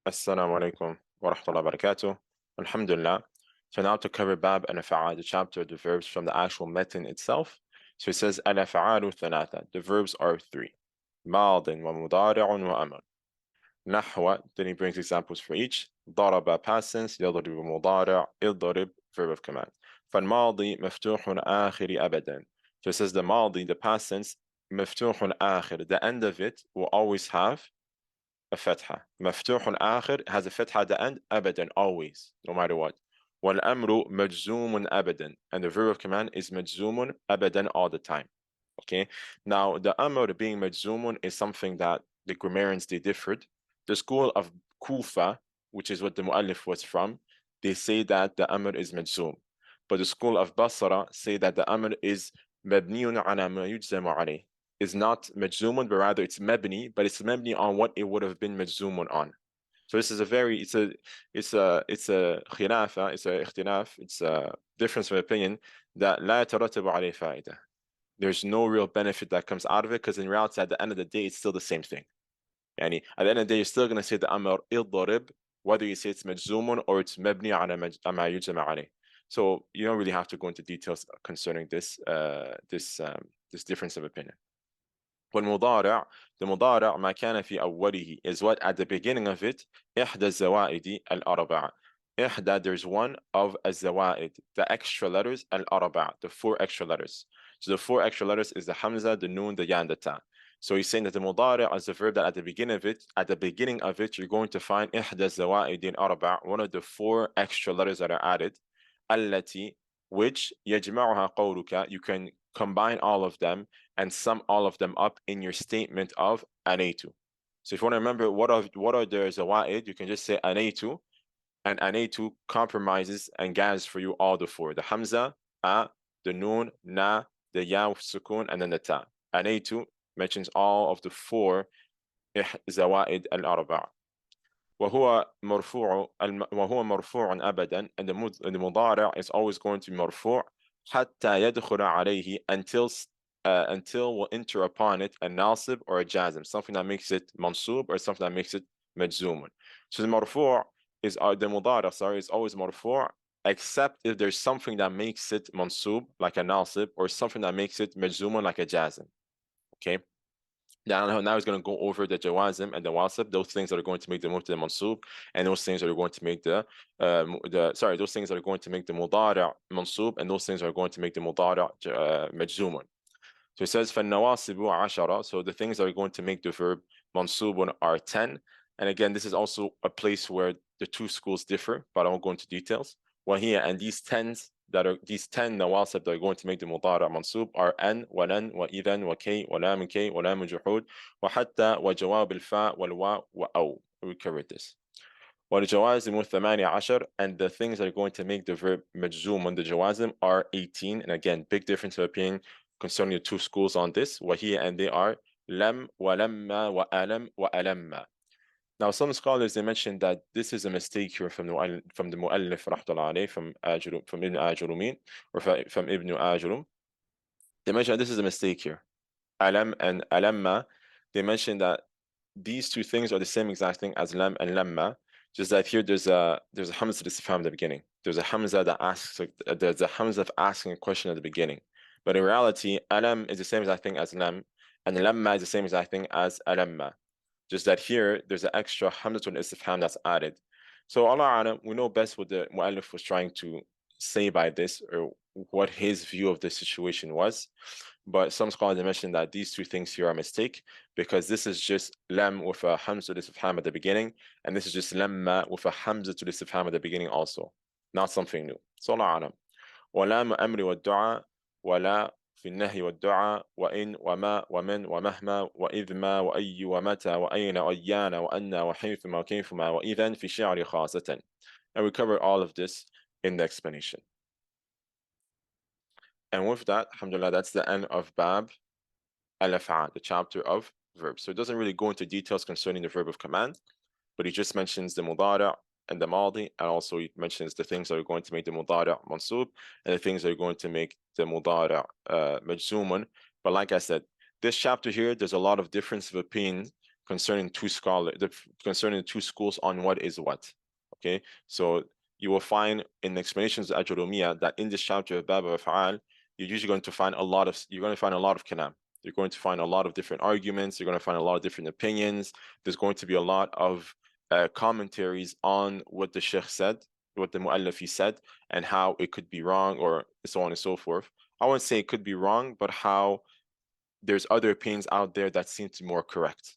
Assalamu alaikum wa rahmatullahi wa barakatuh. Alhamdulillah. So now to cover Bab al-Af'al, the chapter of the verbs from the actual metin itself. So it says al-Af'alu thalatha. The verbs are three. Madin wa mudari'un wa amr. Nahwa, then he brings examples for each. ضرب past tense, يضرب مضارع, اضرب verb of command. فالماضي مفتوح آخر أبدا. So it says the ماضي, the past tense, مفتوح آخر. The end of it will always have a fatha. مفتوح آخر has a fatha at the end, أبدا, always, no matter what. والأمر مجزوم أبدا. And the verb of command is مجزوم أبدا, all the time. Okay, now the amr being majzumun is something that the grammarians they differed. The school of Kufa, which is what the mu'allif was from, they say that the amr is majzum. But the school of Basra say that the amr is mabniyun ala ma yujzamu alayh. Is not majzumun, but rather it's mabni, but it's mabni on what it would have been majzumun on. So this is a very, it's a khilafa, it's a ikhtilaf, it's a difference of opinion that لا يترتب عليه فائدة. There's no real benefit that comes out of it, because in reality, at the end of the day, it's still the same thing. And at the end of the day, you're still going to say the amr iddarib, whether you say it's majzumun or it's mabni ala ma yujma alayh. So you don't really have to go into details concerning this difference of opinion. والمضارع, the مضارع ما كان في أوله is what at the beginning of it إحدى الزوائد الأربعة. إحدى, there's one of الزوائد, the extra letters الأربعة, the four extra letters. So the four extra letters is the hamza, the noon, the ya, and the ta. So he's saying that the mudari is the verb that at the beginning of it, you're going to find إحدى الزوائد الأربعة, one of the four extra letters that are added. التي, which يجمعها قولك, you can combine all of them and sum all of them up in your statement of anaitu. So if you want to remember what are the zawaid, you can just say anaitu, and anaitu compromises and gathers for you all the four: the hamza, a, the noon, na, the ya with sukun, and then the ta. Anaitu mentions all of the four zawaid al-arba'a. وهو مرفوع أبدا, and the مضارع is always going to be مرفوع حتى يدخل عليه, until we'll enter upon it a nasib or a jazm, something that makes it mansub or something that makes it majzumun. So the marfu' is the mudara, sorry, is always marfu' except if there's something that makes it mansub like a nasib or something that makes it majzumun like a jazm. Okay. Now he's going to go over the jawazim and the wasib, those things that are going to make the mubtada mansub, and those things that are going to make those things that are going to make the mudara mansub, and those things that are going to make the mudara majzumun. So it says فَالنَّوَاصِبُ عَشَرَ. So the things that are going to make the verb mansubun are 10. And again, this is also a place where the two schools differ, but I won't go into details. وَهِيَ, and these 10 nawasib that are going to make the mudara mansub are an, walan, wa idhan, wa kay, wa lam kay, wa lam juhud, wa hatta, wa jawab al-fa, wal wa, wa aw. We covered this. والجوازم الثمانية عشر, and the things that are going to make the verb majzum on the jawazim are 18. And again, big difference of opinion concerning the two schools on this. وهي, and they are lam, walamma, wa alam, wa alamma. Now, some scholars, they mentioned that this is a mistake here from the mu'allif rahmatullah alayh, from Ibn Ajrumiyyah, or from Ibn Ajrum. They mentioned this is a mistake here. Alam and alamma, they mentioned that these two things are the same exact thing as lam and lamma, just that here there's a hamza istifham at the beginning. There's a hamza that asks, there's a hamza of asking a question at the beginning. But in reality, alam is the same exact thing as lam, and lamma is the same exact thing as alamma. Just that here, there's an extra hamzatul istifham that's added. So Allah alam, we know best what the mu'allif was trying to say by this, or what his view of the situation was. But some scholars have mentioned that these two things here are a mistake, because this is just lam with a hamzatul istifham at the beginning, and this is just lamma with a hamzatul istifham at the beginning also. Not something new. So Allah alam. وَلَامُ أَمْرِ وَالدُّعَى وَلَا في النهي والدعاء وإن وما ومن ومهما وإذ ما وأي ومتى وأين وأيان وأن وحيثما وكيفما وإذن في الشعر خاصة. And we cover all of this in the explanation. And with that, alhamdulillah, that's the end of Bab al-Af'al, the chapter of verbs. So it doesn't really go into details concerning the verb of command, but he just mentions the mudara and the maldi, and also he mentions the things that are going to make the mudara mansub and the things that are going to make the mudara majzumun. But like I said, this chapter here, there's a lot of difference of opinion concerning two schools on what is what. Okay, so you will find in the explanations of Al-Ajrumiyyah that in this chapter of Bab al-Af'al, you're usually going to find a lot of kalam. You're going to find a lot of different arguments. You're going to find a lot of different opinions. There's going to be a lot of commentaries on what the Sheikh said, what the Mu'allafi said, and how it could be wrong, or so on and so forth. I wouldn't say it could be wrong, but how there's other opinions out there that seem to be more correct.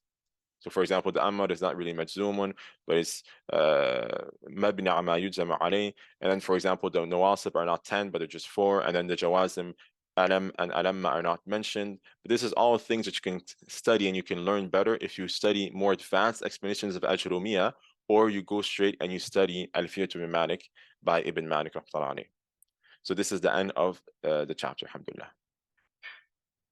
So for example, the Ammar is not really majzumun, but it's mabni ama yujzam alayh. And then for example, the nawasib are not 10, but they're just 4. And then the jawazim, alam and alamma are not mentioned. But this is all things that you can study and you can learn better if you study more advanced explanations of Al-Ajrumiyyah, or you go straight and you study Alfiyat ibn Malik by Ibn Malik. So this is the end of the chapter, alhamdulillah.